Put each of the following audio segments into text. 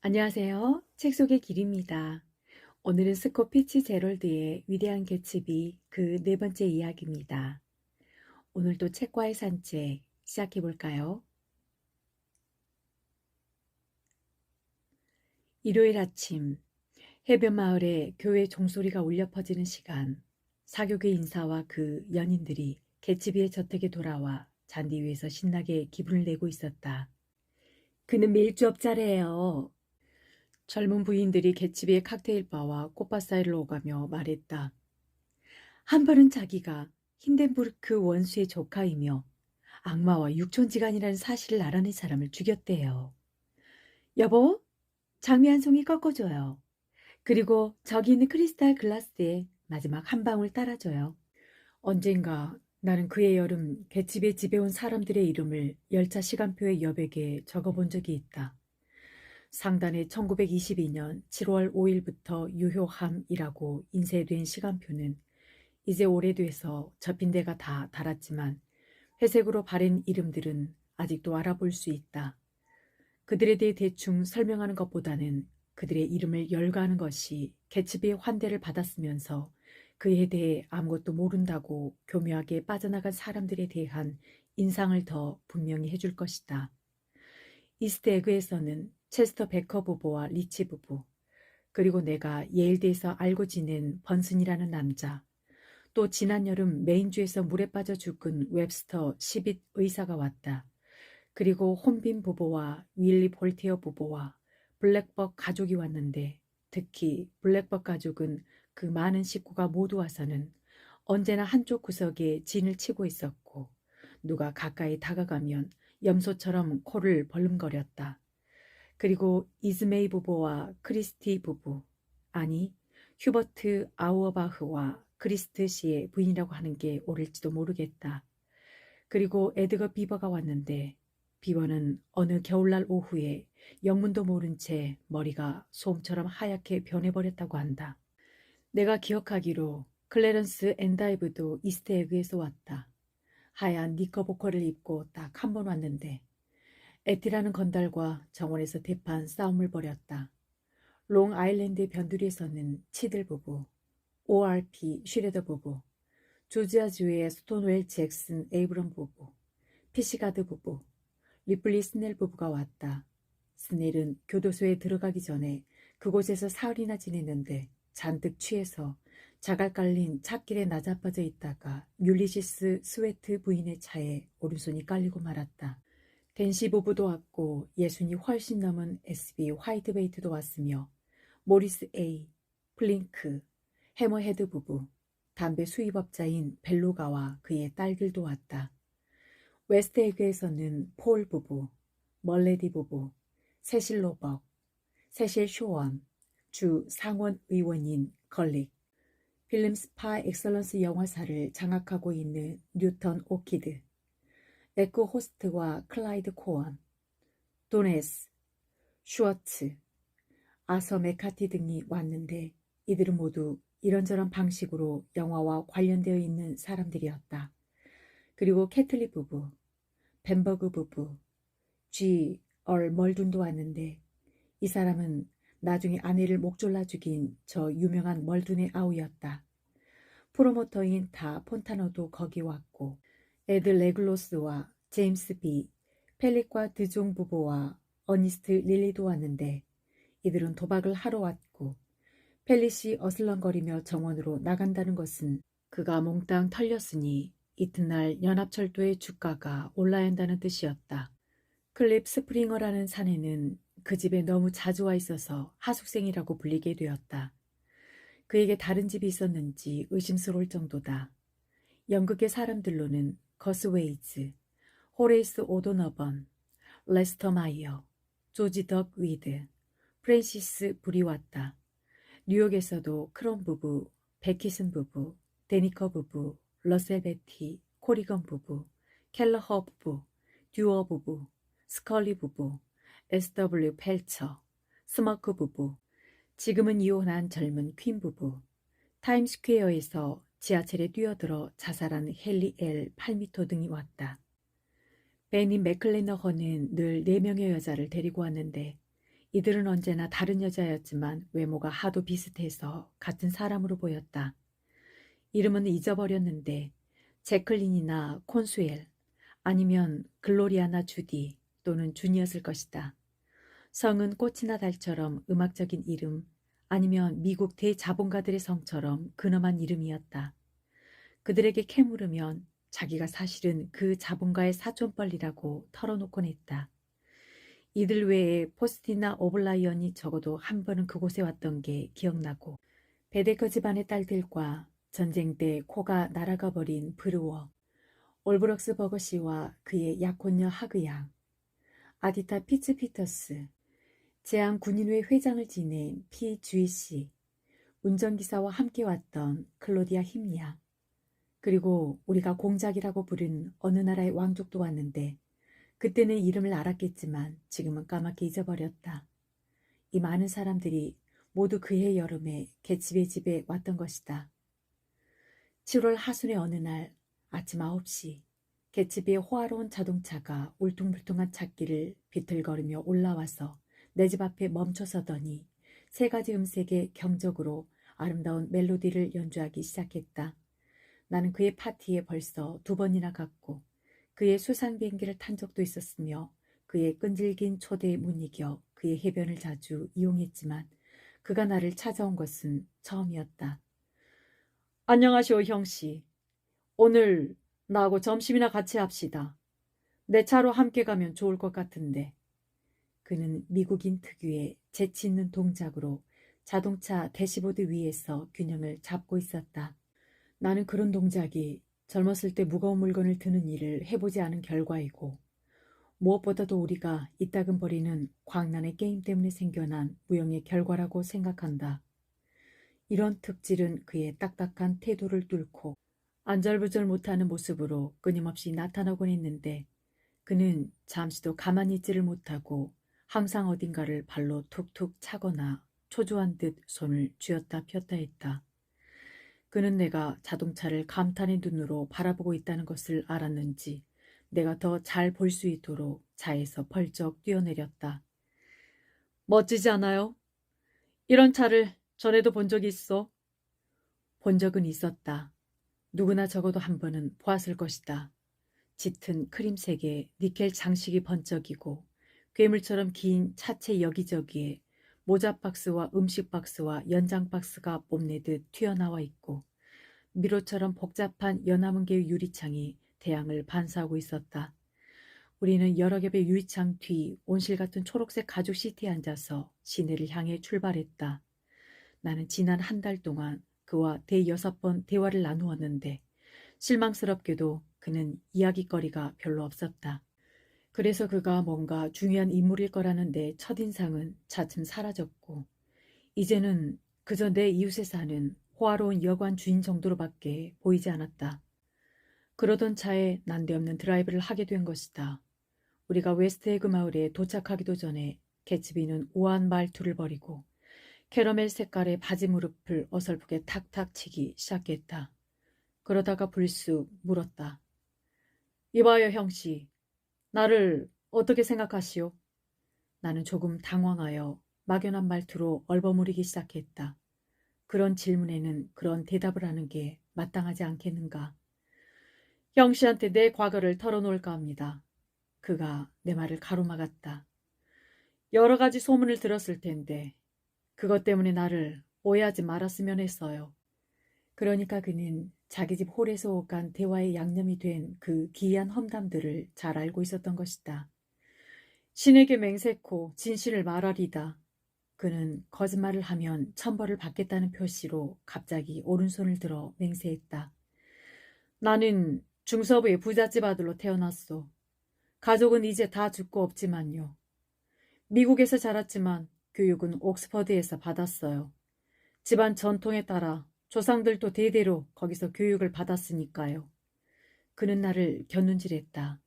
안녕하세요. 책 속의 길입니다. 오늘은 스콧 피츠제럴드의 위대한 개츠비 그 네 번째 이야기입니다. 오늘도 책과의 산책 시작해 볼까요? 일요일 아침 해변 마을에 교회 종소리가 울려 퍼지는 시간. 사교계 인사와 그 연인들이 개츠비의 저택에 돌아와 잔디 위에서 신나게 기분을 내고 있었다. 그는 밀주업자래요. 젊은 부인들이 개츠비의 칵테일 바와 꽃밭 사이를 오가며 말했다. 한 번은 자기가 힌덴부르크 원수의 조카이며 악마와 육촌지간이라는 사실을 알아낸 사람을 죽였대요. 여보, 장미 한 송이 꺾어줘요. 그리고 저기 있는 크리스탈 글라스에 마지막 한 방울 따라줘요. 언젠가 나는 그의 여름 갯집에 집에 온 사람들의 이름을 열차 시간표의 여백에 적어본 적이 있다. 상단에 1922년 7월 5일부터 유효함이라고 인쇄된 시간표는 이제 오래돼서 접힌 데가 다 닳았지만 회색으로 바른 이름들은 아직도 알아볼 수 있다. 그들에 대해 대충 설명하는 것보다는 그들의 이름을 열거하는 것이 개츠비의 환대를 받았으면서 그에 대해 아무것도 모른다고 교묘하게 빠져나간 사람들에 대한 인상을 더 분명히 해줄 것이다. 이스트 에그에서는 체스터 베커 부부와 리치 부부, 그리고 내가 예일대에서 알고 지낸 번슨이라는 남자, 또 지난 여름 메인주에서 물에 빠져 죽은 웹스터 시빗 의사가 왔다. 그리고 혼빈 부부와 윌리 볼테어 부부와 블랙벅 가족이 왔는데 특히 블랙벅 가족은 그 많은 식구가 모두 와서는 언제나 한쪽 구석에 진을 치고 있었고 누가 가까이 다가가면 염소처럼 코를 벌름거렸다. 그리고 이즈메이 부부와 크리스티 부부, 아니 휴버트 아우어바흐와 크리스트 씨의 부인이라고 하는 게 옳을지도 모르겠다. 그리고 에드거 비버가 왔는데 비버는 어느 겨울날 오후에 영문도 모른 채 머리가 솜처럼 하얗게 변해버렸다고 한다. 내가 기억하기로 클래런스 앤다이브도 이스트에그에서 왔다. 하얀 니커보커를 입고 딱 한 번 왔는데 에티라는 건달과 정원에서 대판 싸움을 벌였다. 롱 아일랜드 변두리에서는 치들 부부, ORP 슈레더 부부, 조지아주의 스톤웰 잭슨 에이브럼 부부, 피시가드 부부, 리플리 스넬 부부가 왔다. 스넬은 교도소에 들어가기 전에 그곳에서 사흘이나 지냈는데 잔뜩 취해서 자갈 깔린 찻길에 나자빠져 있다가 율리시스 스웨트 부인의 차에 오른손이 깔리고 말았다. 댄시 부부도 왔고 예순이 훨씬 넘은 SB 화이트베이트도 왔으며 모리스 A, 플링크, 해머헤드 부부, 담배 수입업자인 벨로가와 그의 딸들도 왔다. 웨스트에그에서는 폴 부부, 멀레디 부부, 세실 로벅, 세실 쇼원, 주 상원 의원인 걸릭, 필름 스파 엑설런스 영화사를 장악하고 있는 뉴턴 오키드, 에코 호스트와 클라이드 코언, 도네스, 슈워츠, 아서 메카티 등이 왔는데 이들은 모두 이런저런 방식으로 영화와 관련되어 있는 사람들이었다. 그리고 캐틀리 부부, 벤버그 부부, G. 멀둔도 왔는데 이 사람은 나중에 아내를 목졸라 죽인 저 유명한 멀둔의 아우였다. 프로모터인 다 폰타노도 거기 왔고 에드 레글로스와 제임스 B. 펠릭과 드종 부부와 어니스트 릴리도 왔는데 이들은 도박을 하러 왔고 펠릿이 어슬렁거리며 정원으로 나간다는 것은 그가 몽땅 털렸으니 이튿날 연합철도의 주가가 올라야 한다는 뜻이었다. 클립 스프링어라는 사내는 그 집에 너무 자주 와 있어서 하숙생이라고 불리게 되었다. 그에게 다른 집이 있었는지 의심스러울 정도다. 연극의 사람들로는 거스 웨이즈, 호레이스 오도너번, 레스터 마이어, 조지 덕 위드, 프랜시스 불이 왔다. 뉴욕에서도 크롬 부부, 베키슨 부부, 데니커 부부, 러셀 베티, 코리건 부부, 켈러허 부부, 듀어 부부, 스컬리 부부, SW 펠처, 스머크 부부, 지금은 이혼한 젊은 퀸 부부, 타임스퀘어에서 지하철에 뛰어들어 자살한 헨리 L. 팔미토 등이 왔다. 베니 맥클레너허는 늘 4명의 여자를 데리고 왔는데 이들은 언제나 다른 여자였지만 외모가 하도 비슷해서 같은 사람으로 보였다. 이름은 잊어버렸는데 제클린이나 콘수엘 아니면 글로리아나 주디 또는 준이었을 것이다. 성은 꽃이나 달처럼 음악적인 이름 아니면 미국 대자본가들의 성처럼 근엄한 이름이었다. 그들에게 캐물으면 자기가 사실은 그 자본가의 사촌뻘이라고 털어놓곤 했다. 이들 외에 포스티나 오블라이언이 적어도 한 번은 그곳에 왔던 게 기억나고 베데커 집안의 딸들과 전쟁 때 코가 날아가 버린 브루어, 올브럭스 버거시와 그의 약혼녀 하그양, 아디타 피츠피터스, 제한 군인회 회장을 지낸 피 주이씨, 운전기사와 함께 왔던 클로디아 힘리아, 그리고 우리가 공작이라고 부른 어느 나라의 왕족도 왔는데 그때는 이름을 알았겠지만 지금은 까맣게 잊어버렸다. 이 많은 사람들이 모두 그해 여름에 개츠비의 집에 왔던 것이다. 7월 하순의 어느 날 아침 9시 개츠비의 호화로운 자동차가 울퉁불퉁한 찻길을 비틀거리며 올라와서 내 집 앞에 멈춰서더니 세 가지 음색의 경적으로 아름다운 멜로디를 연주하기 시작했다. 나는 그의 파티에 벌써 2번이나 갔고 그의 수상 비행기를 탄 적도 있었으며 그의 끈질긴 초대에 못 이겨 그의 해변을 자주 이용했지만 그가 나를 찾아온 것은 처음이었다. 안녕하시오 형씨. 오늘 나하고 점심이나 같이 합시다. 내 차로 함께 가면 좋을 것 같은데. 그는 미국인 특유의 재치 있는 동작으로 자동차 대시보드 위에서 균형을 잡고 있었다. 나는 그런 동작이 젊었을 때 무거운 물건을 드는 일을 해보지 않은 결과이고 무엇보다도 우리가 이따금 벌이는 광란의 게임 때문에 생겨난 무용의 결과라고 생각한다. 이런 특질은 그의 딱딱한 태도를 뚫고 안절부절 못하는 모습으로 끊임없이 나타나곤 했는데 그는 잠시도 가만히 있지를 못하고 항상 어딘가를 발로 툭툭 차거나 초조한 듯 손을 쥐었다 폈다 했다. 그는 내가 자동차를 감탄의 눈으로 바라보고 있다는 것을 알았는지 내가 더 잘 볼 수 있도록 차에서 벌쩍 뛰어내렸다. 멋지지 않아요? 이런 차를 전에도 본 적이 있어? 본 적은 있었다. 누구나 적어도 한 번은 보았을 것이다. 짙은 크림색의 니켈 장식이 번쩍이고 괴물처럼 긴 차체 여기저기에 모자 박스와 음식 박스와 연장 박스가 뽐내듯 튀어나와 있고 미로처럼 복잡한 연암은 개의 유리창이 태양을 반사하고 있었다. 우리는 여러 겹의 유리창 뒤 온실 같은 초록색 가죽 시트에 앉아서 시내를 향해 출발했다. 나는 지난 한 달 동안 그와 대여섯 번 대화를 나누었는데 실망스럽게도 그는 이야기거리가 별로 없었다. 그래서 그가 뭔가 중요한 인물일 거라는 내 첫인상은 차츰 사라졌고 이제는 그저 내 이웃에 사는 호화로운 여관 주인 정도로밖에 보이지 않았다. 그러던 차에 난데없는 드라이브를 하게 된 것이다. 우리가 웨스트에그 마을에 도착하기도 전에 개츠비는 우아한 말투를 벌이고 캐러멜 색깔의 바지 무릎을 어설프게 탁탁 치기 시작했다. 그러다가 불쑥 물었다. 이봐요 형씨, 나를 어떻게 생각하시오? 나는 조금 당황하여 막연한 말투로 얼버무리기 시작했다. 그런 질문에는 그런 대답을 하는 게 마땅하지 않겠는가. 형씨한테 내 과거를 털어놓을까 합니다. 그가 내 말을 가로막았다. 여러 가지 소문을 들었을 텐데 그것 때문에 나를 오해하지 말았으면 했어요. 그러니까 그는 자기 집 홀에서 오간 대화의 양념이 된 그 기이한 험담들을 잘 알고 있었던 것이다. 신에게 맹세코 진실을 말하리다. 그는 거짓말을 하면 천벌을 받겠다는 표시로 갑자기 오른손을 들어 맹세했다. 나는 중서부의 부잣집 아들로 태어났소. 가족은 이제 다 죽고 없지만요. 미국에서 자랐지만 교육은 옥스퍼드에서 받았어요. 집안 전통에 따라 조상들도 대대로 거기서 교육을 받았으니까요. 그는 나를 곁눈질했다.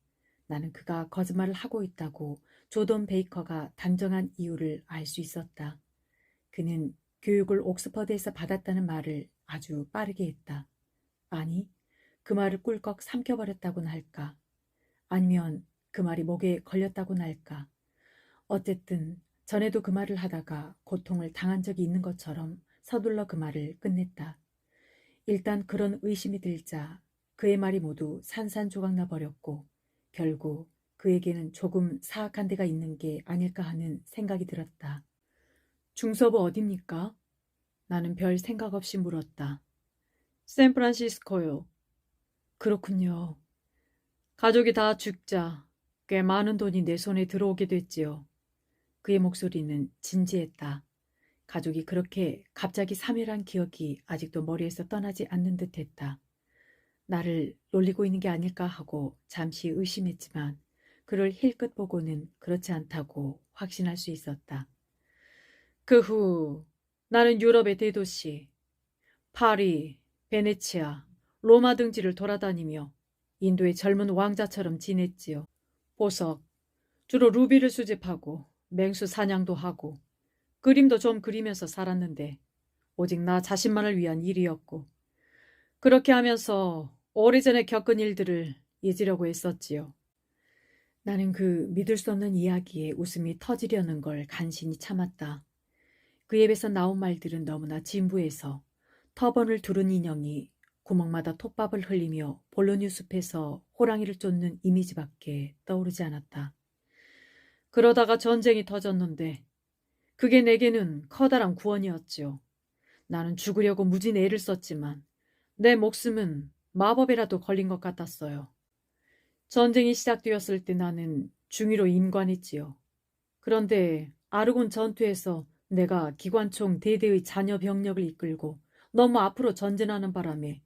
나는 그가 거짓말을 하고 있다고 조던 베이커가 단정한 이유를 알 수 있었다. 그는 교육을 옥스퍼드에서 받았다는 말을 아주 빠르게 했다. 아니, 그 말을 꿀꺽 삼켜버렸다고나 할까? 아니면 그 말이 목에 걸렸다고나 할까? 어쨌든 전에도 그 말을 하다가 고통을 당한 적이 있는 것처럼 서둘러 그 말을 끝냈다. 일단 그런 의심이 들자 그의 말이 모두 산산조각 나버렸고 결국 그에게는 조금 사악한 데가 있는 게 아닐까 하는 생각이 들었다. 중서부 어딥니까? 나는 별 생각 없이 물었다. 샌프란시스코요. 그렇군요. 가족이 다 죽자 꽤 많은 돈이 내 손에 들어오게 됐지요. 그의 목소리는 진지했다. 가족이 그렇게 갑자기 사멸한 기억이 아직도 머리에서 떠나지 않는 듯했다. 나를 놀리고 있는 게 아닐까 하고 잠시 의심했지만 그를 힐끗 보고는 그렇지 않다고 확신할 수 있었다. 그 후 나는 유럽의 대도시 파리, 베네치아, 로마 등지를 돌아다니며 인도의 젊은 왕자처럼 지냈지요. 보석, 주로 루비를 수집하고 맹수 사냥도 하고 그림도 좀 그리면서 살았는데 오직 나 자신만을 위한 일이었고 그렇게 하면서 오래전에 겪은 일들을 잊으려고 했었지요. 나는 그 믿을 수 없는 이야기에 웃음이 터지려는 걸 간신히 참았다. 그 입에서 나온 말들은 너무나 진부해서 터번을 두른 인형이 구멍마다 톱밥을 흘리며 볼로뉴 숲에서 호랑이를 쫓는 이미지밖에 떠오르지 않았다. 그러다가 전쟁이 터졌는데 그게 내게는 커다란 구원이었지요. 나는 죽으려고 무진 애를 썼지만 내 목숨은 마법에라도 걸린 것 같았어요. 전쟁이 시작되었을 때 나는 중위로 임관했지요. 그런데 아르곤 전투에서 내가 기관총 대대의 자녀 병력을 이끌고 너무 앞으로 전진하는 바람에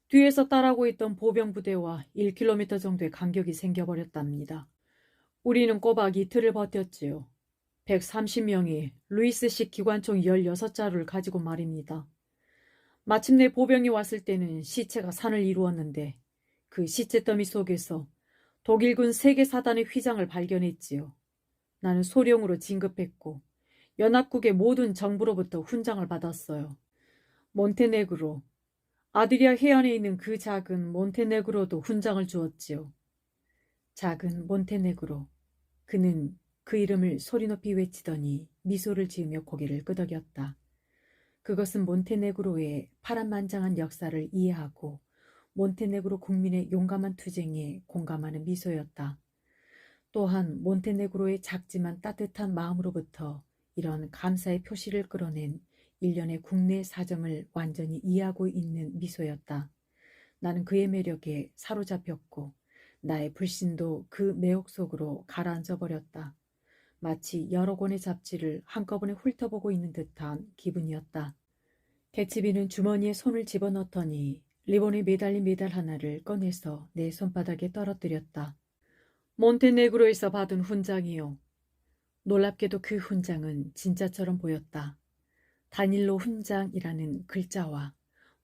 뒤에서 따라오고 있던 보병 부대와 1km 정도의 간격이 생겨버렸답니다. 우리는 꼬박 이틀을 버텼지요. 130명이 루이스식 기관총 16자루를 가지고 말입니다. 마침내 보병이 왔을 때는 시체가 산을 이루었는데 그 시체 더미 속에서 독일군 세계사단의 휘장을 발견했지요. 나는 소령으로 진급했고 연합국의 모든 정부로부터 훈장을 받았어요. 몬테네그로, 아드리아 해안에 있는 그 작은 몬테네그로도 훈장을 주었지요. 작은 몬테네그로. 그는 그 이름을 소리 높이 외치더니 미소를 지으며 고개를 끄덕였다. 그것은 몬테네그로의 파란만장한 역사를 이해하고 몬테네그로 국민의 용감한 투쟁에 공감하는 미소였다. 또한 몬테네그로의 작지만 따뜻한 마음으로부터 이런 감사의 표시를 끌어낸 일련의 국내 사정을 완전히 이해하고 있는 미소였다. 나는 그의 매력에 사로잡혔고 나의 불신도 그 매혹 속으로 가라앉아 버렸다. 마치 여러 권의 잡지를 한꺼번에 훑어보고 있는 듯한 기분이었다. 개츠비는 주머니에 손을 집어넣더니 리본에 매달린 메달 하나를 꺼내서 내 손바닥에 떨어뜨렸다. 몬테네그로에서 받은 훈장이요. 놀랍게도 그 훈장은 진짜처럼 보였다. 다닐로 훈장이라는 글자와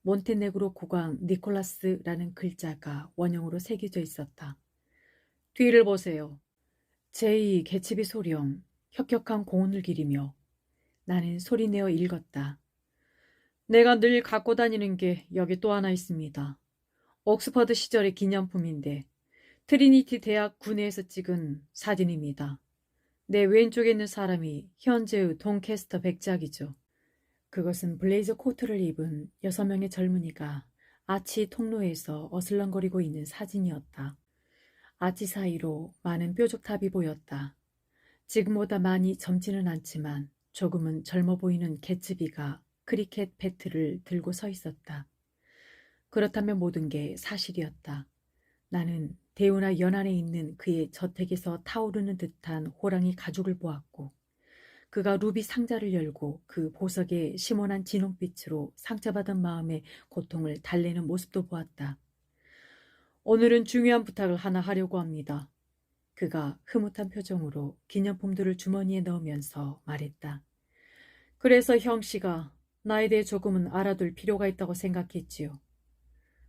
몬테네그로 국왕 니콜라스라는 글자가 원형으로 새겨져 있었다. 뒤를 보세요. 제2 개츠비 소령, 혁혁한 공언을 기리며 나는 소리내어 읽었다. 내가 늘 갖고 다니는 게 여기 또 하나 있습니다. 옥스퍼드 시절의 기념품인데 트리니티 대학 군에서 찍은 사진입니다. 내 왼쪽에 있는 사람이 현재의 돈캐스터 백작이죠. 그것은 블레이저 코트를 입은 6명의 젊은이가 아치 통로에서 어슬렁거리고 있는 사진이었다. 아치 사이로 많은 뾰족탑이 보였다. 지금보다 많이 젊지는 않지만 조금은 젊어 보이는 개츠비가 크리켓 배트를 들고 서 있었다. 그렇다면 모든 게 사실이었다. 나는 대우나 연안에 있는 그의 저택에서 타오르는 듯한 호랑이 가죽을 보았고 그가 루비 상자를 열고 그 보석에 심원한 진홍빛으로 상처받은 마음의 고통을 달래는 모습도 보았다. 오늘은 중요한 부탁을 하나 하려고 합니다. 그가 흐뭇한 표정으로 기념품들을 주머니에 넣으면서 말했다. 그래서 형씨가 나에 대해 조금은 알아둘 필요가 있다고 생각했지요.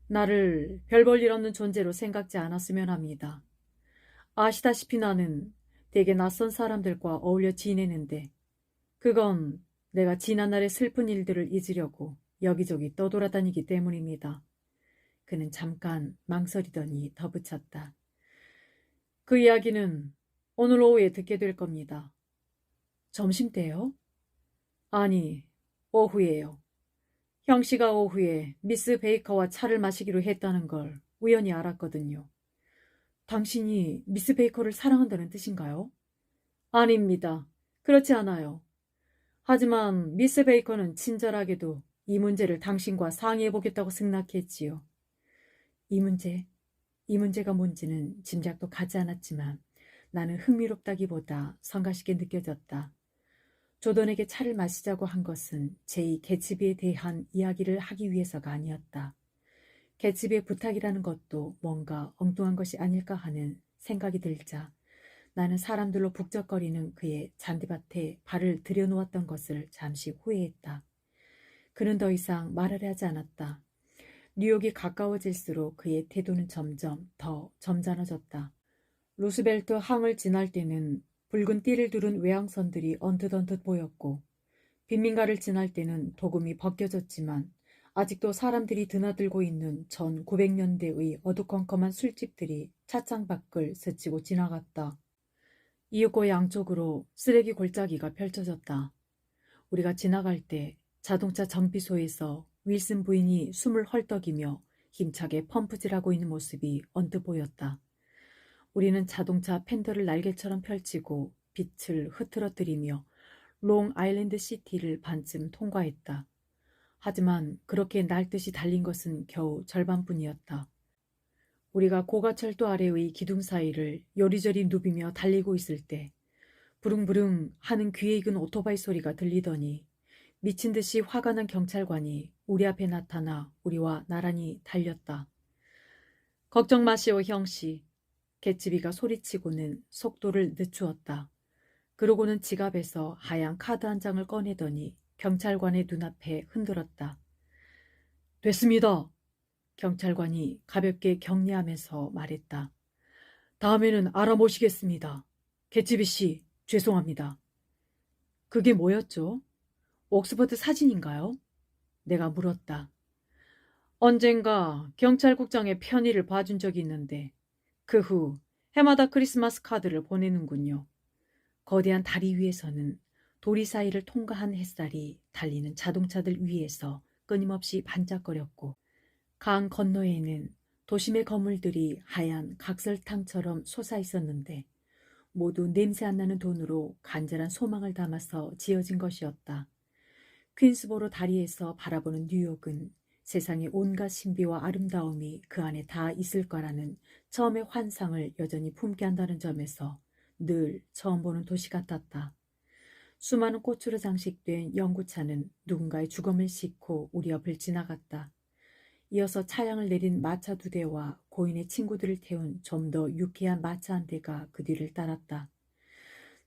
나를 별 볼 일 없는 존재로 생각지 않았으면 합니다. 아시다시피 나는 되게 낯선 사람들과 어울려 지내는데 그건 내가 지난날의 슬픈 일들을 잊으려고 여기저기 떠돌아다니기 때문입니다. 그는 잠깐 망설이더니 덧붙였다. 그 이야기는 오늘 오후에 듣게 될 겁니다. 점심때요? 아니, 오후에요. 형씨가 오후에 미스 베이커와 차를 마시기로 했다는 걸 우연히 알았거든요. 당신이 미스 베이커를 사랑한다는 뜻인가요? 아닙니다. 그렇지 않아요. 하지만 미스 베이커는 친절하게도 이 문제를 당신과 상의해보겠다고 승낙했지요. 이 문제? 이 문제가 뭔지는 짐작도 가지 않았지만 나는 흥미롭다기보다 성가시게 느껴졌다. 조던에게 차를 마시자고 한 것은 제2 개츠비에 대한 이야기를 하기 위해서가 아니었다. 개츠비의 부탁이라는 것도 뭔가 엉뚱한 것이 아닐까 하는 생각이 들자 나는 사람들로 북적거리는 그의 잔디밭에 발을 들여놓았던 것을 잠시 후회했다. 그는 더 이상 말을 하지 않았다. 뉴욕이 가까워질수록 그의 태도는 점점 더 점잖아졌다. 루스벨트 항을 지날 때는 붉은 띠를 두른 외항선들이 언뜻언뜻 보였고 빈민가를 지날 때는 도금이 벗겨졌지만 아직도 사람들이 드나들고 있는 1900년대의 어두컴컴한 술집들이 차창 밖을 스치고 지나갔다. 이윽고 양쪽으로 쓰레기 골짜기가 펼쳐졌다. 우리가 지나갈 때 자동차 정비소에서 윌슨 부인이 숨을 헐떡이며 힘차게 펌프질하고 있는 모습이 언뜻 보였다. 우리는 자동차 팬더를 날개처럼 펼치고 빛을 흐트러뜨리며 롱 아일랜드 시티를 반쯤 통과했다. 하지만 그렇게 날듯이 달린 것은 겨우 절반뿐이었다. 우리가 고가철도 아래의 기둥 사이를 요리조리 누비며 달리고 있을 때 부릉부릉 하는 귀에 익은 오토바이 소리가 들리더니 미친 듯이 화가 난 경찰관이 우리 앞에 나타나 우리와 나란히 달렸다. 걱정 마시오 형씨. 개츠비가 소리치고는 속도를 늦추었다. 그러고는 지갑에서 하얀 카드 한 장을 꺼내더니 경찰관의 눈앞에 흔들었다. 됐습니다. 경찰관이 가볍게 격려하면서 말했다. 다음에는 알아모시겠습니다. 개츠비 씨, 죄송합니다. 그게 뭐였죠? 옥스퍼드 사진인가요? 내가 물었다. 언젠가 경찰국장의 편의를 봐준 적이 있는데 그 후 해마다 크리스마스 카드를 보내는군요. 거대한 다리 위에서는 도리 사이를 통과한 햇살이 달리는 자동차들 위에서 끊임없이 반짝거렸고 강 건너에는 도심의 건물들이 하얀 각설탕처럼 솟아있었는데 모두 냄새 안 나는 돈으로 간절한 소망을 담아서 지어진 것이었다. 퀸스보로 다리에서 바라보는 뉴욕은 세상의 온갖 신비와 아름다움이 그 안에 다 있을 거라는 처음의 환상을 여전히 품게 한다는 점에서 늘 처음 보는 도시 같았다. 수많은 꽃으로 장식된 연구차는 누군가의 죽음을 싣고 우리 옆을 지나갔다. 이어서 차량을 내린 마차 2대와 고인의 친구들을 태운 좀 더 유쾌한 마차 한 대가 그 뒤를 따랐다.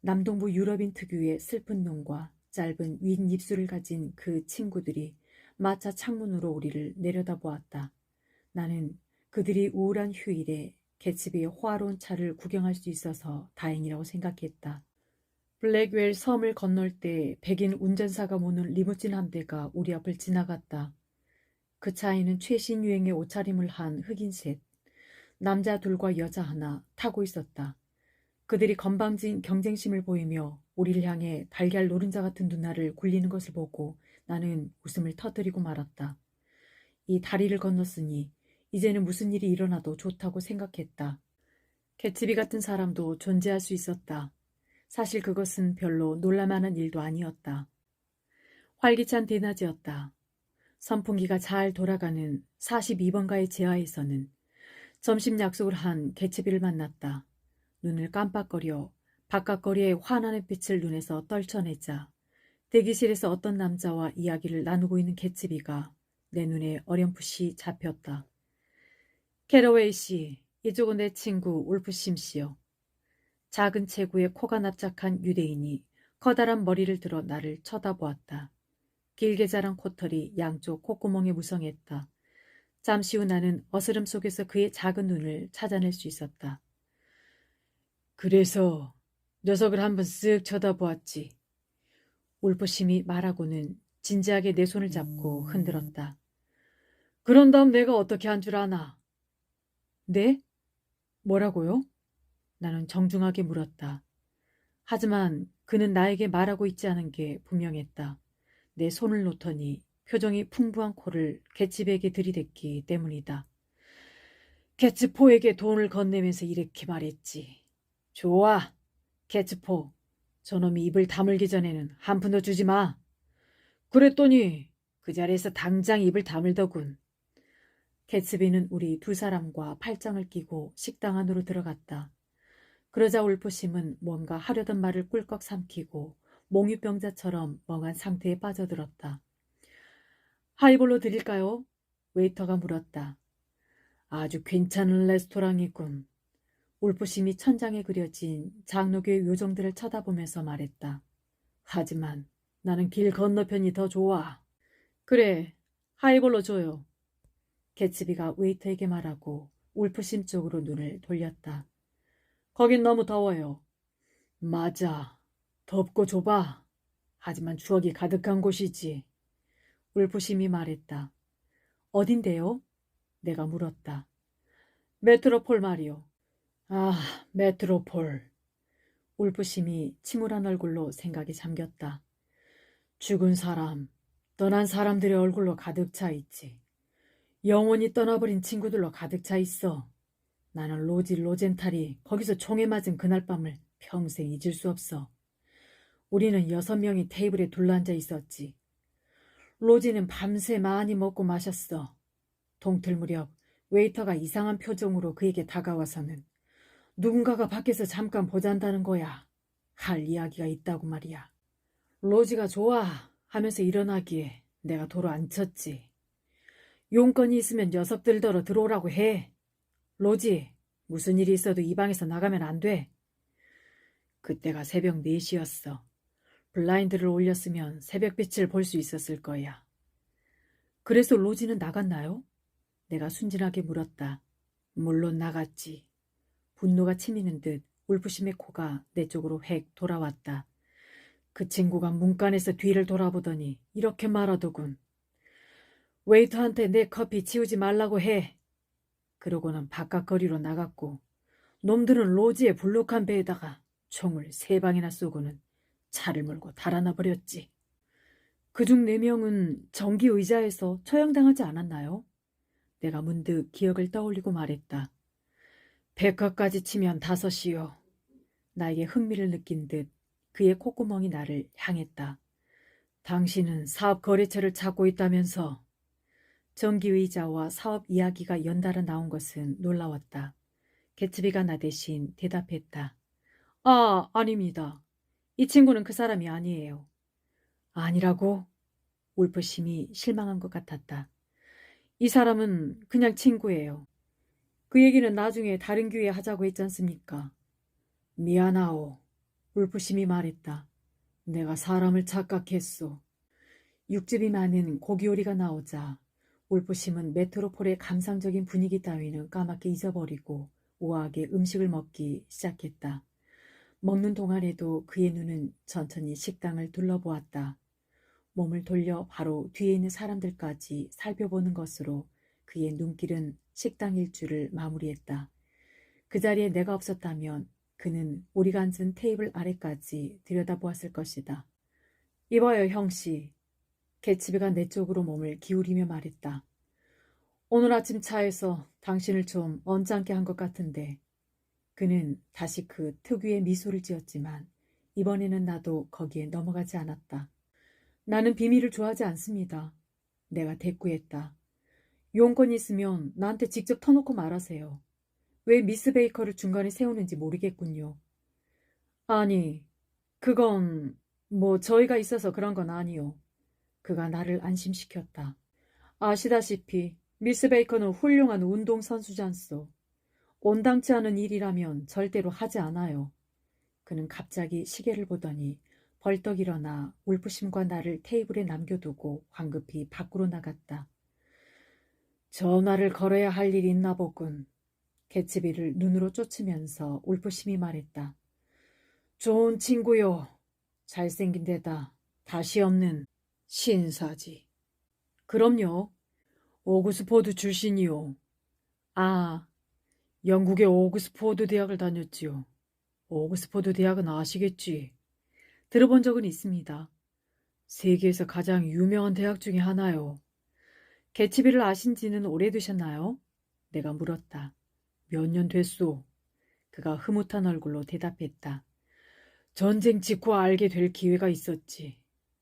남동부 유럽인 특유의 슬픈 눈과 짧은 윗입술을 가진 그 친구들이 마차 창문으로 우리를 내려다보았다. 나는 그들이 우울한 휴일에 개츠비의 호화로운 차를 구경할 수 있어서 다행이라고 생각했다. 블랙웰 섬을 건널 때 백인 운전사가 모는 리무진 한 대가 우리 앞을 지나갔다. 그 차에는 최신 유행의 옷차림을 한 흑인 셋, 남자 둘과 여자 하나 타고 있었다. 그들이 건방진 경쟁심을 보이며 우리를 향해 달걀 노른자 같은 눈알을 굴리는 것을 보고 나는 웃음을 터뜨리고 말았다. 이 다리를 건넜으니 이제는 무슨 일이 일어나도 좋다고 생각했다. 개츠비 같은 사람도 존재할 수 있었다. 사실 그것은 별로 놀랄만한 일도 아니었다. 활기찬 대낮이었다. 선풍기가 잘 돌아가는 42번가의 지하에서는 점심 약속을 한 개츠비를 만났다. 눈을 깜빡거려 바깥 거리의 환한 햇빛을 눈에서 떨쳐내자 대기실에서 어떤 남자와 이야기를 나누고 있는 개츠비가 내 눈에 어렴풋이 잡혔다. 캐러웨이 씨, 이쪽은 내 친구 울프 심씨요. 작은 체구에 코가 납작한 유대인이 커다란 머리를 들어 나를 쳐다보았다. 길게 자란 코털이 양쪽 콧구멍에 무성했다. 잠시 후 나는 어스름 속에서 그의 작은 눈을 찾아낼 수 있었다. 그래서 녀석을 한번 쓱 쳐다보았지. 울프심이 말하고는 진지하게 내 손을 잡고 흔들었다. 그런 다음 내가 어떻게 한 줄 아나? 네? 뭐라고요? 나는 정중하게 물었다. 하지만 그는 나에게 말하고 있지 않은 게 분명했다. 내 손을 놓더니 표정이 풍부한 코를 개츠비에게 들이댔기 때문이다. 개츠포에게 돈을 건네면서 이렇게 말했지. 좋아, 개츠포. 저놈이 입을 다물기 전에는 한 푼도 주지 마. 그랬더니 그 자리에서 당장 입을 다물더군. 개츠비는 우리 두 사람과 팔짱을 끼고 식당 안으로 들어갔다. 그러자 울프심은 뭔가 하려던 말을 꿀꺽 삼키고 몽유병자처럼 멍한 상태에 빠져들었다. 하이볼로 드릴까요? 웨이터가 물었다. 아주 괜찮은 레스토랑이군. 울프심이 천장에 그려진 장로교의 요정들을 쳐다보면서 말했다. 하지만 나는 길 건너편이 더 좋아. 그래, 하이볼로 줘요. 개츠비가 웨이터에게 말하고 울프심 쪽으로 눈을 돌렸다. 거긴 너무 더워요. 맞아. 덥고 좁아. 하지만 추억이 가득한 곳이지. 울프심이 말했다. 어딘데요? 내가 물었다. 메트로폴 말이요. 아, 메트로폴. 울프심이 침울한 얼굴로 생각에 잠겼다. 죽은 사람, 떠난 사람들의 얼굴로 가득 차 있지. 영원히 떠나버린 친구들로 가득 차 있어. 나는 로지 로젠탈이 거기서 총에 맞은 그날 밤을 평생 잊을 수 없어. 우리는 6명이 테이블에 둘러앉아 있었지. 로지는 밤새 많이 먹고 마셨어. 동틀 무렵 웨이터가 이상한 표정으로 그에게 다가와서는 누군가가 밖에서 잠깐 보잔다는 거야. 할 이야기가 있다고 말이야. 로지가 좋아 하면서 일어나기에 내가 도로 앉혔지. 용건이 있으면 녀석들더러 들어오라고 해. 로지, 무슨 일이 있어도 이 방에서 나가면 안 돼. 그때가 새벽 4시였어. 블라인드를 올렸으면 새벽빛을 볼 수 있었을 거야. 그래서 로지는 나갔나요? 내가 순진하게 물었다. 물론 나갔지. 분노가 치미는 듯 울프심의 코가 내 쪽으로 획 돌아왔다. 그 친구가 문간에서 뒤를 돌아보더니 이렇게 말하더군. 웨이터한테 내 커피 치우지 말라고 해. 그러고는 바깥 거리로 나갔고 놈들은 로지의 불룩한 배에다가 총을 3방이나 쏘고는 차를 몰고 달아나 버렸지. 그중 4명은 정기의자에서 처형당하지 않았나요? 내가 문득 기억을 떠올리고 말했다. 100화까지 치면 5이요. 나에게 흥미를 느낀 듯 그의 콧구멍이 나를 향했다. 당신은 사업 거래처를 찾고 있다면서. 정기의자와 사업 이야기가 연달아 나온 것은 놀라웠다. 개츠비가 나 대신 대답했다. 아, 아닙니다. 이 친구는 그 사람이 아니에요. 아니라고? 울프심이 실망한 것 같았다. 이 사람은 그냥 친구예요. 그 얘기는 나중에 다른 기회에 하자고 했지 않습니까? 미안하오. 울프심이 말했다. 내가 사람을 착각했소. 육즙이 많은 고기 요리가 나오자 울프심은 메트로폴의 감상적인 분위기 따위는 까맣게 잊어버리고 우아하게 음식을 먹기 시작했다. 먹는 동안에도 그의 눈은 천천히 식당을 둘러보았다. 몸을 돌려 바로 뒤에 있는 사람들까지 살펴보는 것으로 그의 눈길은 식당 일주를 마무리했다. 그 자리에 내가 없었다면 그는 우리가 앉은 테이블 아래까지 들여다보았을 것이다. 이봐요, 형씨. 개츠비가 내 쪽으로 몸을 기울이며 말했다. 오늘 아침 차에서 당신을 좀 언짢게 한 것 같은데. 그는 다시 그 특유의 미소를 지었지만 이번에는 나도 거기에 넘어가지 않았다. 나는 비밀을 좋아하지 않습니다. 내가 대꾸했다. 용건이 있으면 나한테 직접 터놓고 말하세요. 왜 미스 베이커를 중간에 세우는지 모르겠군요. 아니, 그건 저희가 있어서 그런 건 아니요. 그가 나를 안심시켰다. 아시다시피 미스 베이커는 훌륭한 운동선수잖소. 온당치 않은 일이라면 절대로 하지 않아요. 그는 갑자기 시계를 보더니 벌떡 일어나 울프심과 나를 테이블에 남겨두고 황급히 밖으로 나갔다. 전화를 걸어야 할 일이 있나 보군. 개츠비를 눈으로 쫓으면서 울프심이 말했다. 좋은 친구요. 잘생긴 데다 다시 없는 신사지. 그럼요. 오그스포드 출신이요. 아, 영국의 오그스포드 대학을 다녔지요. 오그스포드 대학은 아시겠지? 들어본 적은 있습니다. 세계에서 가장 유명한 대학 중에 하나요. 개츠비를 아신 지는 오래되셨나요? 내가 물었다. 몇 년 됐소? 그가 흐뭇한 얼굴로 대답했다. 전쟁 직후 알게 될 기회가 있었지.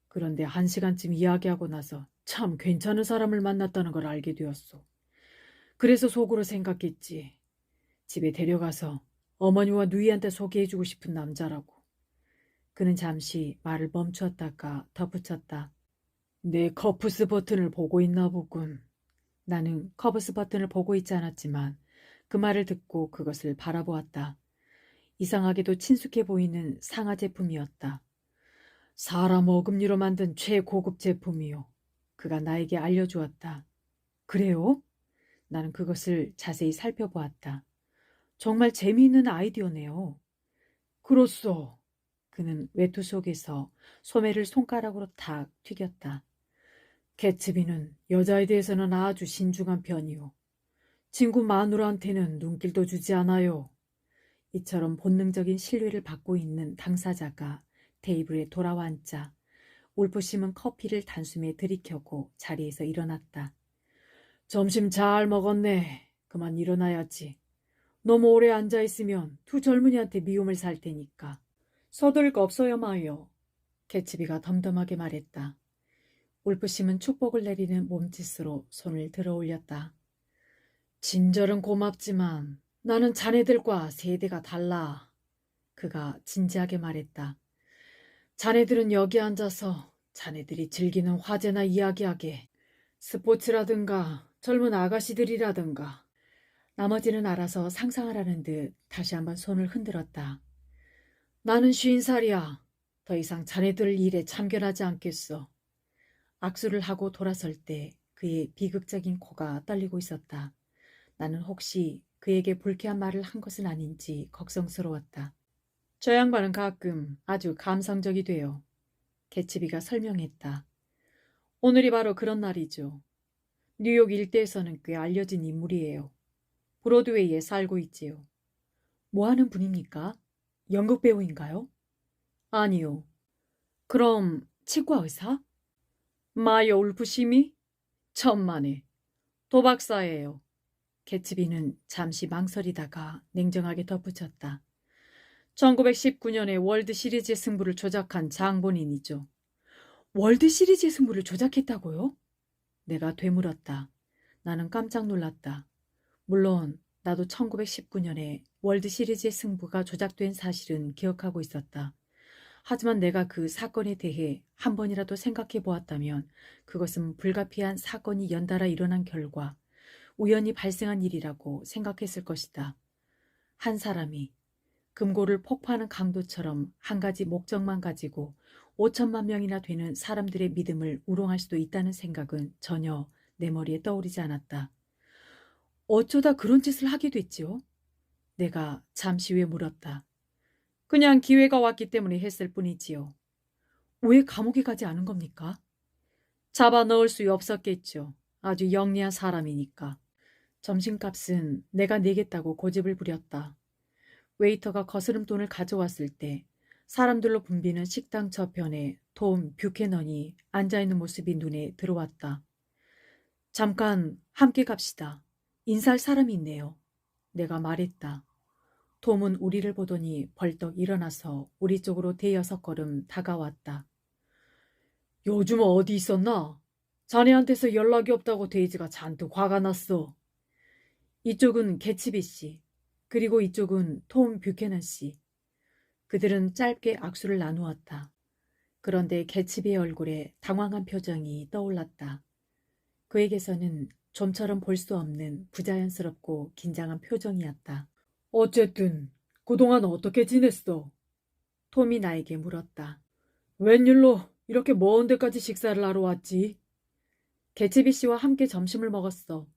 그런데 1시간쯤 이야기하고 나서 참 괜찮은 사람을 만났다는 걸 알게 되었소. 그래서 속으로 생각했지. 집에 데려가서 어머니와 누이한테 소개해주고 싶은 남자라고. 그는 잠시 말을 멈추었다가 덧붙였다. 내 커프스 버튼을 보고 있나 보군. 나는 커브스 버튼을 보고 있지 않았지만 그 말을 듣고 그것을 바라보았다. 이상하게도 친숙해 보이는 상하 제품이었다. 사람 어금니로 만든 최고급 제품이요. 그가 나에게 알려주었다. 그래요? 나는 그것을 자세히 살펴보았다. 정말 재미있는 아이디어네요. 그렇소. 그는 외투 속에서 소매를 손가락으로 탁 튀겼다. 개츠비는 여자에 대해서는 아주 신중한 편이요. 친구 마누라한테는 눈길도 주지 않아요. 이처럼 본능적인 신뢰를 받고 있는 당사자가 테이블에 돌아와 앉자 울프 심은 커피를 단숨에 들이켜고 자리에서 일어났다. 점심 잘 먹었네. 그만 일어나야지. 너무 오래 앉아있으면 두 젊은이한테 미움을 살 테니까. 서둘 거 없어요, 마요. 개츠비가 덤덤하게 말했다. 울프 심은 축복을 내리는 몸짓으로 손을 들어 올렸다. 친절은 고맙지만 나는 자네들과 세대가 달라. 그가 진지하게 말했다. 자네들은 여기 앉아서 자네들이 즐기는 화제나 이야기하게 스포츠라든가 젊은 아가씨들이라든가 나머지는 알아서 상상하라는 듯 다시 한번 손을 흔들었다. 나는 50살이야. 더 이상 자네들 일에 참견하지 않겠어. 악수를 하고 돌아설 때 그의 비극적인 코가 떨리고 있었다. 나는 혹시 그에게 불쾌한 말을 한 것은 아닌지 걱정스러웠다. 저 양반은 가끔 아주 감성적이 돼요. 개츠비가 설명했다. 오늘이 바로 그런 날이죠. 뉴욕 일대에서는 꽤 알려진 인물이에요. 브로드웨이에 살고 있지요. 뭐 하는 분입니까? 연극 배우인가요? 아니요. 그럼 치과 의사? 마이어 울프심이? 천만에. 도박사예요. 개츠비는 잠시 망설이다가 냉정하게 덧붙였다. 1919년에 월드 시리즈의 승부를 조작한 장본인이죠. 월드 시리즈의 승부를 조작했다고요? 내가 되물었다. 나는 깜짝 놀랐다. 물론 나도 1919년에 월드 시리즈의 승부가 조작된 사실은 기억하고 있었다. 하지만 내가 그 사건에 대해 한 번이라도 생각해 보았다면 그것은 불가피한 사건이 연달아 일어난 결과 우연히 발생한 일이라고 생각했을 것이다. 한 사람이 금고를 폭파하는 강도처럼 한 가지 목적만 가지고 5천만 명이나 되는 사람들의 믿음을 우롱할 수도 있다는 생각은 전혀 내 머리에 떠오르지 않았다. 어쩌다 그런 짓을 하게 됐지요? 내가 잠시 후에 물었다. 그냥 기회가 왔기 때문에 했을 뿐이지요. 왜 감옥에 가지 않은 겁니까? 잡아 넣을 수 없었겠죠. 아주 영리한 사람이니까. 점심값은 내가 내겠다고 고집을 부렸다. 웨이터가 거스름돈을 가져왔을 때 사람들로 붐비는 식당 저편에 톰 뷰캐넌이 앉아있는 모습이 눈에 들어왔다. 잠깐 함께 갑시다. 인사할 사람이 있네요. 내가 말했다. 톰은 우리를 보더니 벌떡 일어나서 우리 쪽으로 대여섯 걸음 다가왔다. 요즘 어디 있었나? 자네한테서 연락이 없다고 데이지가 잔뜩 화가 났어. 이쪽은 개츠비 씨, 그리고 이쪽은 톰 뷰캐넌 씨. 그들은 짧게 악수를 나누었다. 그런데 개츠비의 얼굴에 당황한 표정이 떠올랐다. 그에게서는 좀처럼 볼 수 없는 부자연스럽고 긴장한 표정이었다. 어쨌든 그동안 어떻게 지냈어? 톰이 나에게 물었다. 웬일로 이렇게 먼 데까지 식사를 하러 왔지? 개츠비 씨와 함께 점심을 먹었어.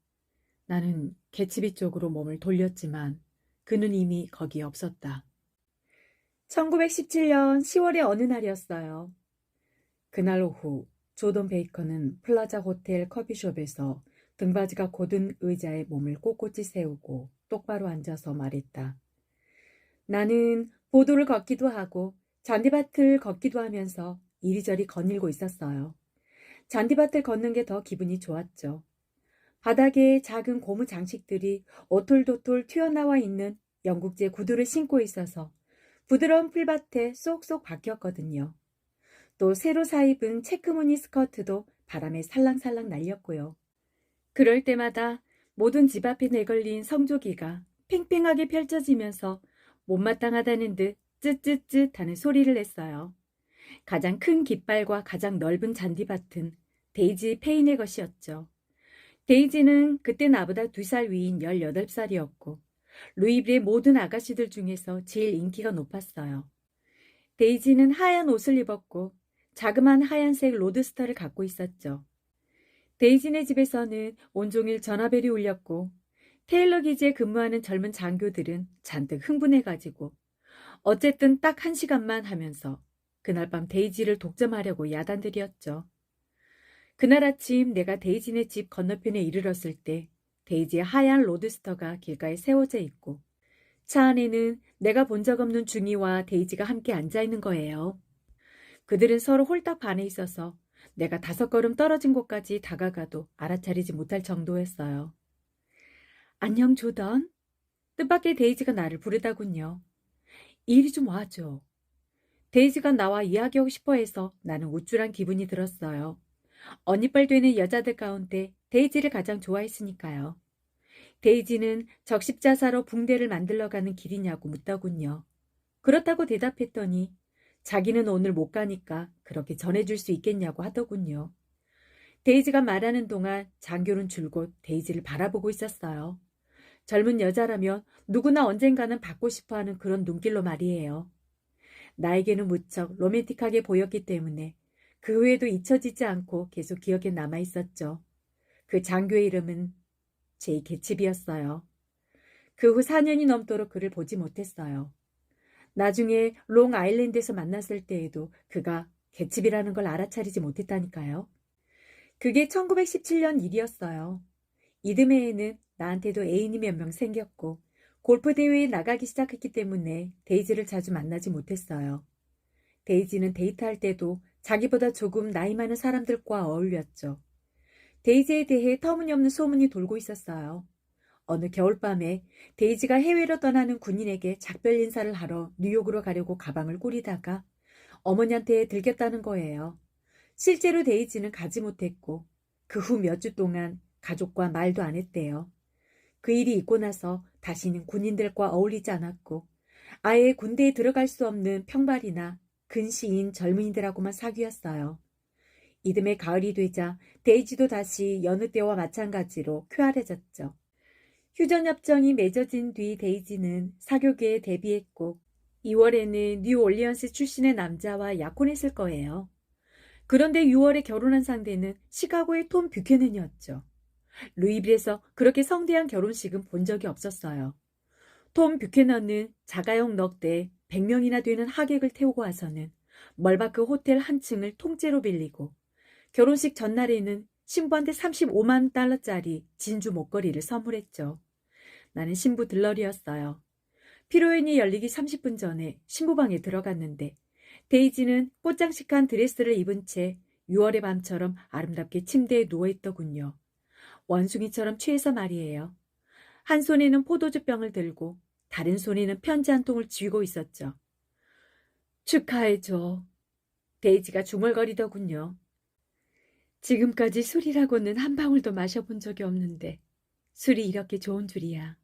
나는 개츠비 쪽으로 몸을 돌렸지만 그는 이미 거기에 없었다. 1917년 10월의 어느 날이었어요. 그날 오후 조던 베이커는 플라자 호텔 커피숍에서 등받이가 곧은 의자에 몸을 꼿꼿이 세우고 똑바로 앉아서 말했다. 나는 보도를 걷기도 하고 잔디밭을 걷기도 하면서 이리저리 거닐고 있었어요. 잔디밭을 걷는 게 더 기분이 좋았죠. 바닥에 작은 고무 장식들이 오돌도돌 튀어나와 있는 영국제 구두를 신고 있어서 부드러운 풀밭에 쏙쏙 박혔거든요. 또 새로 사입은 체크무늬 스커트도 바람에 살랑살랑 날렸고요. 그럴 때마다 모든 집 앞에 내걸린 성조기가 팽팽하게 펼쳐지면서 못마땅하다는 듯 쯧쯧쯧 하는 소리를 냈어요. 가장 큰 깃발과 가장 넓은 잔디밭은 데이지 페인의 것이었죠. 데이지는 그때 나보다 2살 위인 18살이었고 루이빌의 모든 아가씨들 중에서 제일 인기가 높았어요. 데이지는 하얀 옷을 입었고 자그마한 하얀색 로드스터를 갖고 있었죠. 데이지네 집에서는 온종일 전화벨이 울렸고 테일러 기지에 근무하는 젊은 장교들은 잔뜩 흥분해가지고 어쨌든 딱 1시간만 하면서 그날 밤 데이지를 독점하려고 야단들이었죠. 그날 아침 내가 데이지네 집 건너편에 이르렀을 때 데이지의 하얀 로드스터가 길가에 세워져 있고 차 안에는 내가 본 적 없는 중이와 데이지가 함께 앉아있는 거예요. 그들은 서로 홀딱 반해 있어서 내가 5걸음 떨어진 곳까지 다가가도 알아차리지 못할 정도였어요. 안녕 조던. 뜻밖의 데이지가 나를 부르다군요. 이리 좀 와줘. 데이지가 나와 이야기하고 싶어 해서 나는 우쭐한 기분이 들었어요. 언니뻘 되는 여자들 가운데 데이지를 가장 좋아했으니까요. 데이지는 적십자사로 붕대를 만들러 가는 길이냐고 묻더군요. 그렇다고 대답했더니 자기는 오늘 못 가니까 그렇게 전해줄 수 있겠냐고 하더군요. 데이지가 말하는 동안 장교는 줄곧 데이지를 바라보고 있었어요. 젊은 여자라면 누구나 언젠가는 받고 싶어하는 그런 눈길로 말이에요. 나에게는 무척 로맨틱하게 보였기 때문에 그 후에도 잊혀지지 않고 계속 기억에 남아있었죠. 그 장교의 이름은 제이 개츠비였어요. 그 후 4년이 넘도록 그를 보지 못했어요. 나중에 롱아일랜드에서 만났을 때에도 그가 개츠비라는 걸 알아차리지 못했다니까요. 그게 1917년 일이었어요. 이듬해에는 나한테도 애인이 몇 명 생겼고 골프 대회에 나가기 시작했기 때문에 데이지를 자주 만나지 못했어요. 데이지는 데이트할 때도 자기보다 조금 나이 많은 사람들과 어울렸죠. 데이지에 대해 터무니없는 소문이 돌고 있었어요. 어느 겨울밤에 데이지가 해외로 떠나는 군인에게 작별 인사를 하러 뉴욕으로 가려고 가방을 꾸리다가 어머니한테 들켰다는 거예요. 실제로 데이지는 가지 못했고 그 후 몇 주 동안 가족과 말도 안 했대요. 그 일이 있고 나서 다시는 군인들과 어울리지 않았고 아예 군대에 들어갈 수 없는 평발이나 근시인 젊은이들하고만 사귀었어요. 이듬해 가을이 되자 데이지도 다시 여느 때와 마찬가지로 쾌활해졌죠. 휴전협정이 맺어진 뒤 데이지는 사교계에 데뷔했고 2월에는 뉴올리언스 출신의 남자와 약혼했을 거예요. 그런데 6월에 결혼한 상대는 시카고의 톰 뷰캐넌이었죠. 루이빌에서 그렇게 성대한 결혼식은 본 적이 없었어요. 톰 뷰캐넌은 자가용 넉대에 100명이나 되는 하객을 태우고 와서는 멀바크 호텔 한 층을 통째로 빌리고 결혼식 전날에는 신부한테 35만 달러짜리 진주 목걸이를 선물했죠. 나는 신부 들러리였어요. 피로연이 열리기 30분 전에 신부방에 들어갔는데 데이지는 꽃장식한 드레스를 입은 채 6월의 밤처럼 아름답게 침대에 누워있더군요. 원숭이처럼 취해서 말이에요. 한 손에는 포도주병을 들고 다른 손에는 편지 한 통을 쥐고 있었죠. 축하해줘. 데이지가 중얼거리더군요. 지금까지 술이라고는 한 방울도 마셔본 적이 없는데 술이 이렇게 좋은 줄이야.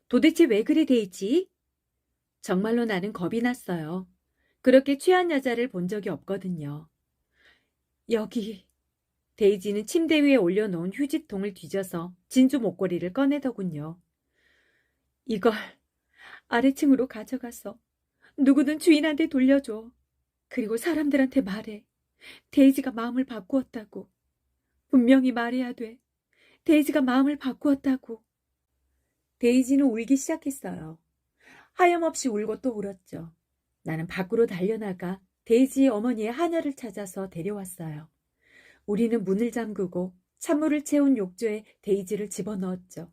도대체 왜 그래 데이지? 정말로 나는 겁이 났어요. 그렇게 취한 여자를 본 적이 없거든요. 여기. 데이지는 침대 위에 올려놓은 휴지통을 뒤져서 진주 목걸이를 꺼내더군요. 이걸 아래층으로 가져가서 누구든 주인한테 돌려줘. 그리고 사람들한테 말해. 데이지가 마음을 바꾸었다고. 분명히 말해야 돼. 데이지가 마음을 바꾸었다고. 데이지는 울기 시작했어요. 하염없이 울고 또 울었죠. 나는 밖으로 달려나가 데이지의 어머니의 하녀를 찾아서 데려왔어요. 우리는 문을 잠그고 찬물을 채운 욕조에 데이지를 집어넣었죠.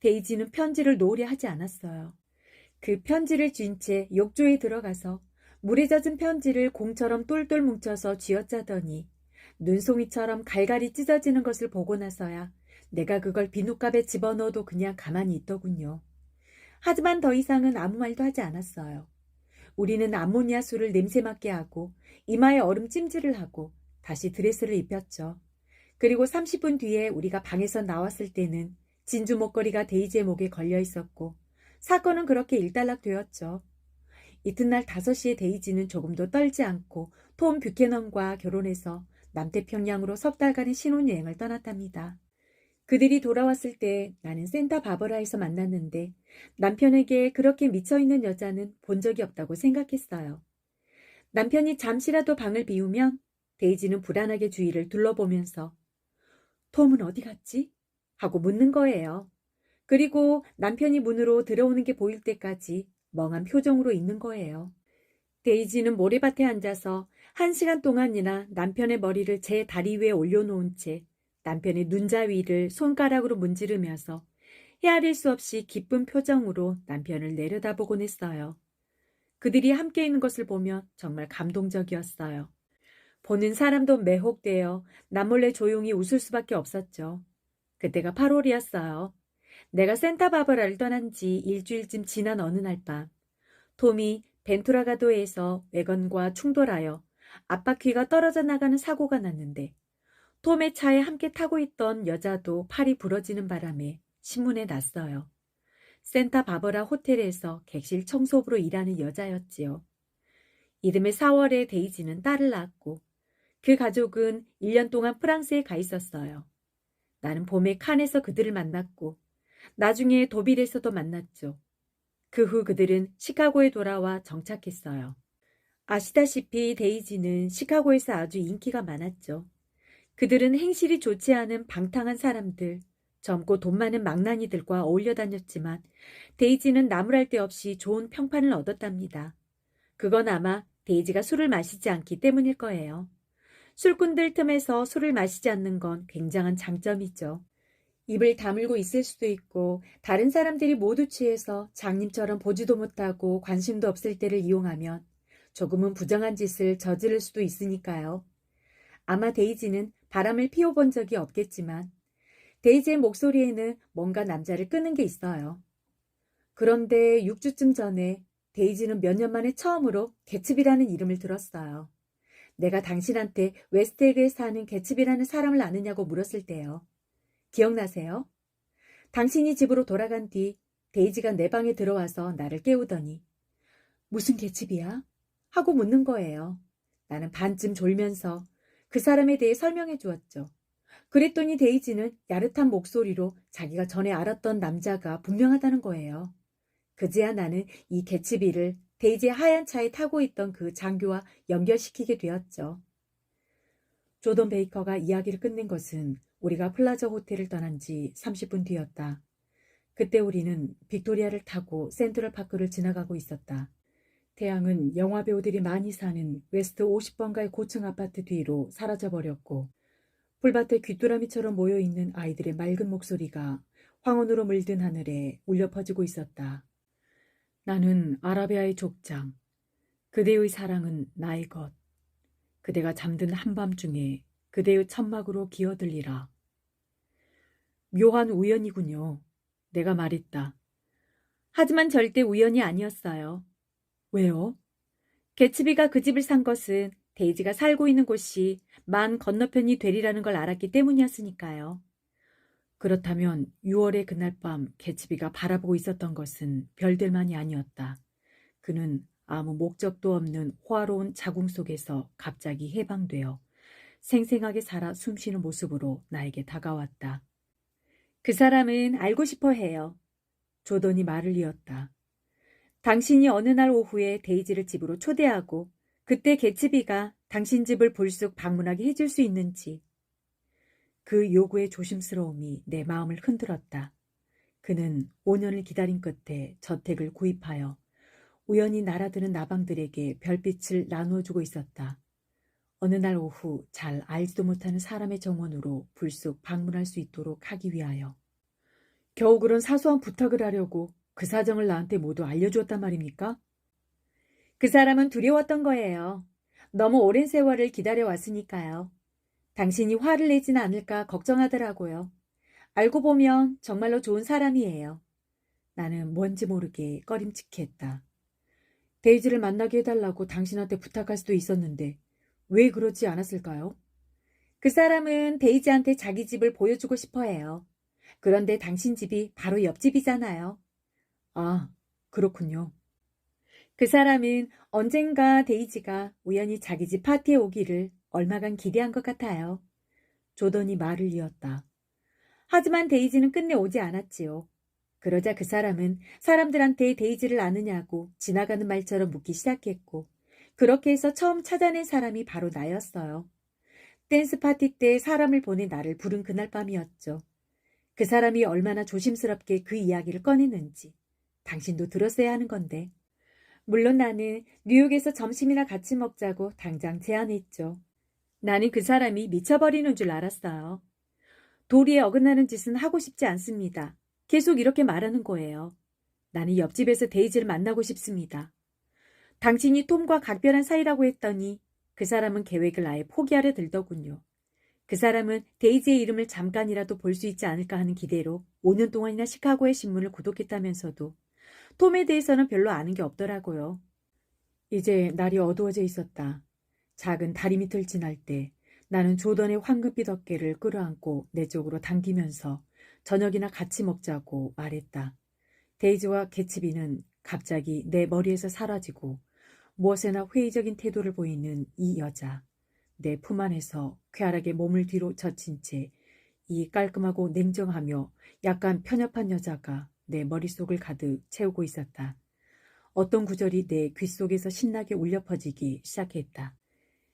데이지는 편지를 놓으려 하지 않았어요. 그 편지를 쥔 채 욕조에 들어가서 물에 젖은 편지를 공처럼 똘똘 뭉쳐서 쥐어짜더니 눈송이처럼 갈갈이 찢어지는 것을 보고 나서야 내가 그걸 비누갑에 집어넣어도 그냥 가만히 있더군요. 하지만 더 이상은 아무 말도 하지 않았어요. 우리는 암모니아 술을 냄새 맡게 하고 이마에 얼음 찜질을 하고 다시 드레스를 입혔죠. 그리고 30분 뒤에 우리가 방에서 나왔을 때는 진주 목걸이가 데이지의 목에 걸려 있었고 사건은 그렇게 일단락되었죠. 이튿날 5시에 데이지는 조금도 떨지 않고 톰 뷰캐넌과 결혼해서 남태평양으로 석 달간의 신혼여행을 떠났답니다. 그들이 돌아왔을 때 나는 센타바버라에서 만났는데 남편에게 그렇게 미쳐있는 여자는 본 적이 없다고 생각했어요. 남편이 잠시라도 방을 비우면 데이지는 불안하게 주위를 둘러보면서 톰은 어디 갔지? 하고 묻는 거예요. 그리고 남편이 문으로 들어오는 게 보일 때까지 멍한 표정으로 있는 거예요. 데이지는 모래밭에 앉아서 1시간 동안이나 남편의 머리를 제 다리 위에 올려놓은 채 남편의 눈자 위를 손가락으로 문지르면서 헤아릴 수 없이 기쁜 표정으로 남편을 내려다보곤 했어요. 그들이 함께 있는 것을 보면 정말 감동적이었어요. 보는 사람도 매혹되어 남몰래 조용히 웃을 수밖에 없었죠. 그때가 8월이었어요. 내가 센타바바라를 떠난 지 일주일쯤 지난 어느 날 밤, 톰이 벤투라가도에서 외건과 충돌하여 앞바퀴가 떨어져 나가는 사고가 났는데 톰의 차에 함께 타고 있던 여자도 팔이 부러지는 바람에 신문에 났어요. 센타바바라 호텔에서 객실 청소부로 일하는 여자였지요. 이듬해 4월에 데이지는 딸을 낳았고 그 가족은 1년 동안 프랑스에 가 있었어요. 나는 봄에 칸에서 그들을 만났고 나중에 도빌에서도 만났죠. 그 후 그들은 시카고에 돌아와 정착했어요. 아시다시피 데이지는 시카고에서 아주 인기가 많았죠. 그들은 행실이 좋지 않은 방탕한 사람들, 젊고 돈 많은 망나니들과 어울려 다녔지만 데이지는 나무랄 데 없이 좋은 평판을 얻었답니다. 그건 아마 데이지가 술을 마시지 않기 때문일 거예요. 술꾼들 틈에서 술을 마시지 않는 건 굉장한 장점이죠. 입을 다물고 있을 수도 있고 다른 사람들이 모두 취해서 장님처럼 보지도 못하고 관심도 없을 때를 이용하면 조금은 부정한 짓을 저지를 수도 있으니까요. 아마 데이지는 바람을 피워본 적이 없겠지만 데이지의 목소리에는 뭔가 남자를 끄는 게 있어요. 그런데 6주쯤 전에 데이지는 몇 년 만에 처음으로 개츠비라는 이름을 들었어요. 내가 당신한테 웨스트에그에 사는 개츠비라는 사람을 아느냐고 물었을 때요. 기억나세요? 당신이 집으로 돌아간 뒤 데이지가 내 방에 들어와서 나를 깨우더니 무슨 개츠비야? 하고 묻는 거예요. 나는 반쯤 졸면서 그 사람에 대해 설명해 주었죠. 그랬더니 데이지는 야릇한 목소리로 자기가 전에 알았던 남자가 분명하다는 거예요. 그제야 나는 이 개츠비를 데이지의 하얀 차에 타고 있던 그 장교와 연결시키게 되었죠. 조던 베이커가 이야기를 끝낸 것은 우리가 플라자 호텔을 떠난 지 30분 뒤였다. 그때 우리는 빅토리아를 타고 센트럴파크를 지나가고 있었다. 태양은 영화배우들이 많이 사는 웨스트 50번가의 고층 아파트 뒤로 사라져버렸고 풀밭에 귀뚜라미처럼 모여있는 아이들의 맑은 목소리가 황혼으로 물든 하늘에 울려 퍼지고 있었다. 나는 아라비아의 족장, 그대의 사랑은 나의 것. 그대가 잠든 한밤중에 그대의 천막으로 기어들리라. 묘한 우연이군요. 내가 말했다. 하지만 절대 우연이 아니었어요. 왜요? 개츠비가 그 집을 산 것은 데이지가 살고 있는 곳이 만 건너편이 되리라는 걸 알았기 때문이었으니까요. 그렇다면 6월의 그날 밤 개츠비가 바라보고 있었던 것은 별들만이 아니었다. 그는 아무 목적도 없는 호화로운 자궁 속에서 갑자기 해방되어 생생하게 살아 숨쉬는 모습으로 나에게 다가왔다. 그 사람은 알고 싶어 해요. 조던이 말을 이었다. 당신이 어느 날 오후에 데이지를 집으로 초대하고 그때 개츠비가 당신 집을 불쑥 방문하게 해줄 수 있는지. 그 요구의 조심스러움이 내 마음을 흔들었다. 그는 5년을 기다린 끝에 저택을 구입하여 우연히 날아드는 나방들에게 별빛을 나누어주고 있었다. 어느 날 오후 잘 알지도 못하는 사람의 정원으로 불쑥 방문할 수 있도록 하기 위하여. 겨우 그런 사소한 부탁을 하려고 그 사정을 나한테 모두 알려주었단 말입니까? 그 사람은 두려웠던 거예요. 너무 오랜 세월을 기다려왔으니까요. 당신이 화를 내진 않을까 걱정하더라고요. 알고 보면 정말로 좋은 사람이에요. 나는 뭔지 모르게 꺼림칙했다. 데이지를 만나게 해달라고 당신한테 부탁할 수도 있었는데 왜 그러지 않았을까요? 그 사람은 데이지한테 자기 집을 보여주고 싶어 해요. 그런데 당신 집이 바로 옆집이잖아요. 아, 그렇군요. 그 사람은 언젠가 데이지가 우연히 자기 집 파티에 오기를 얼마간 기대한 것 같아요. 조던이 말을 이었다. 하지만 데이지는 끝내 오지 않았지요. 그러자 그 사람은 사람들한테 데이지를 아느냐고 지나가는 말처럼 묻기 시작했고, 그렇게 해서 처음 찾아낸 사람이 바로 나였어요. 댄스 파티 때 사람을 보내 나를 부른 그날 밤이었죠. 그 사람이 얼마나 조심스럽게 그 이야기를 꺼냈는지 당신도 들었어야 하는 건데. 물론 나는 뉴욕에서 점심이나 같이 먹자고 당장 제안했죠. 나는 그 사람이 미쳐버리는 줄 알았어요. 도리에 어긋나는 짓은 하고 싶지 않습니다. 계속 이렇게 말하는 거예요. 나는 옆집에서 데이지를 만나고 싶습니다. 당신이 톰과 각별한 사이라고 했더니 그 사람은 계획을 아예 포기하려 들더군요. 그 사람은 데이지의 이름을 잠깐이라도 볼 수 있지 않을까 하는 기대로 5년 동안이나 시카고의 신문을 구독했다면서도 톰에 대해서는 별로 아는 게 없더라고요. 이제 날이 어두워져 있었다. 작은 다리 밑을 지날 때 나는 조던의 황금빛 어깨를 끌어안고 내 쪽으로 당기면서 저녁이나 같이 먹자고 말했다. 데이지와 개츠비는 갑자기 내 머리에서 사라지고 무엇에나 회의적인 태도를 보이는 이 여자. 내 품 안에서 쾌활하게 몸을 뒤로 젖힌 채 이 깔끔하고 냉정하며 약간 편협한 여자가 내 머릿속을 가득 채우고 있었다. 어떤 구절이 내 귓속에서 신나게 울려 퍼지기 시작했다.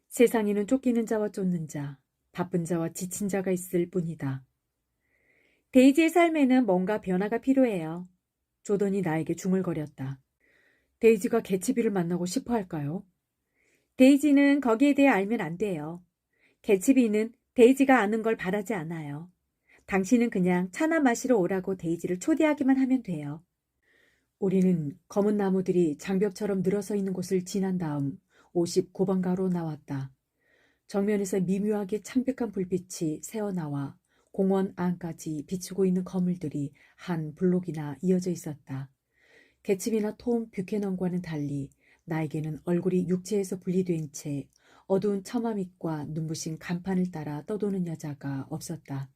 세상에는 쫓기는 자와 쫓는 자, 바쁜 자와 지친 자가 있을 뿐이다. 데이지의 삶에는 뭔가 변화가 필요해요. 조던이 나에게 중얼거렸다. 데이지가 개츠비를 만나고 싶어 할까요? 데이지는 거기에 대해 알면 안 돼요. 개츠비는 데이지가 아는 걸 바라지 않아요. 당신은 그냥 차나 마시러 오라고 데이지를 초대하기만 하면 돼요. 우리는 검은 나무들이 장벽처럼 늘어서 있는 곳을 지난 다음 59번가로 나왔다. 정면에서 미묘하게 창백한 불빛이 새어나와 공원 안까지 비추고 있는 건물들이 한 블록이나 이어져 있었다. 개츠비나 톰 뷰캐넌과는 달리 나에게는 얼굴이 육체에서 분리된 채 어두운 처마 밑과 눈부신 간판을 따라 떠도는 여자가 없었다.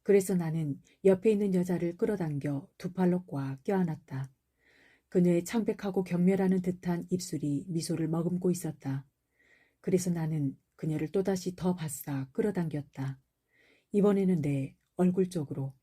그래서 나는 옆에 있는 여자를 끌어당겨 두 팔로 꽉 껴안았다. 그녀의 창백하고 경멸하는 듯한 입술이 미소를 머금고 있었다. 그래서 나는 그녀를 또다시 더 바싹 끌어당겼다. 이번에는 내 얼굴 쪽으로.